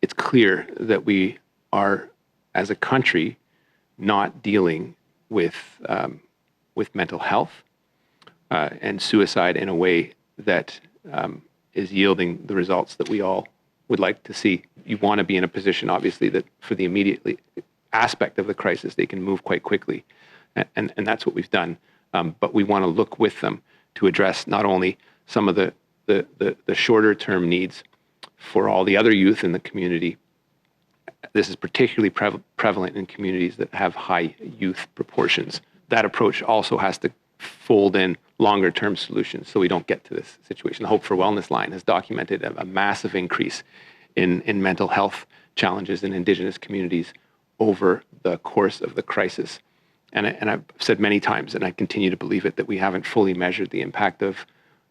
it's clear that we are, as a country, not dealing with mental health and suicide in a way that is yielding the results that we all would like to see. You want to be in a position, obviously, that for the immediate aspect of the crisis, they can move quite quickly, and that's what we've done. But we want to look with them to address not only some of the shorter-term needs for all the other youth in the community. This is particularly prevalent in communities that have high youth proportions. That approach also has to fold in longer-term solutions so we don't get to this situation. The Hope for Wellness line has documented a massive increase in mental health challenges in Indigenous communities over the course of the crisis. And I've said many times, and I continue to believe it, that we haven't fully measured the impact of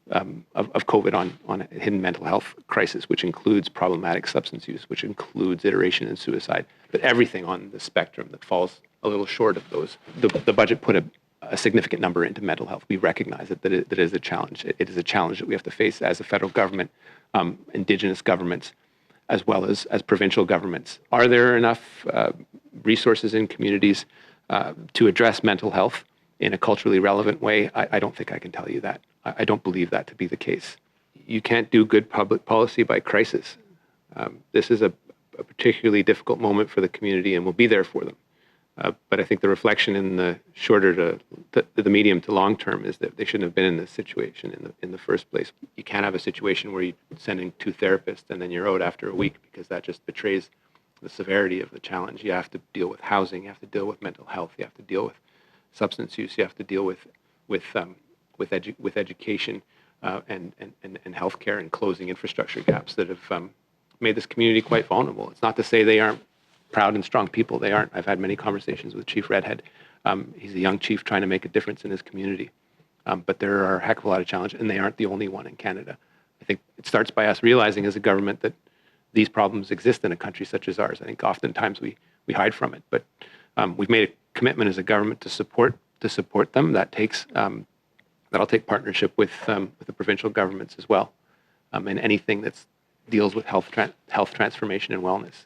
COVID on a hidden mental health crisis, which includes problematic substance use, which includes iteration and suicide, but everything on the spectrum that falls a little short of those. The budget put a significant number into mental health. We recognize that it is a challenge. It is a challenge that we have to face as a federal government, Indigenous governments, as well as provincial governments. Are there enough resources in communities to address mental health in a culturally relevant way? I don't think I can tell you that. I don't believe that to be the case. You can't do good public policy by crisis. This is a particularly difficult moment for the community, and we'll be there for them. But I think the reflection in the shorter to the medium to long term is that they shouldn't have been in this situation in the first place. You can't have a situation where you send in 2 therapists and then you're out after a week, because that just betrays the severity of the challenge. You have to deal with housing, you have to deal with mental health, you have to deal with substance use, you have to deal with education and healthcare and closing infrastructure gaps that have made this community quite vulnerable. It's not to say they aren't proud and strong people. They aren't. I've had many conversations with Chief Redhead. He's a young chief trying to make a difference in his community. But there are a heck of a lot of challenges, and they aren't the only one in Canada. I think it starts by us realizing as a government that these problems exist in a country such as ours. I think oftentimes we hide from it, but we've made a commitment as a government to support them. That'll take partnership with the provincial governments as well, and anything that deals with health transformation and wellness.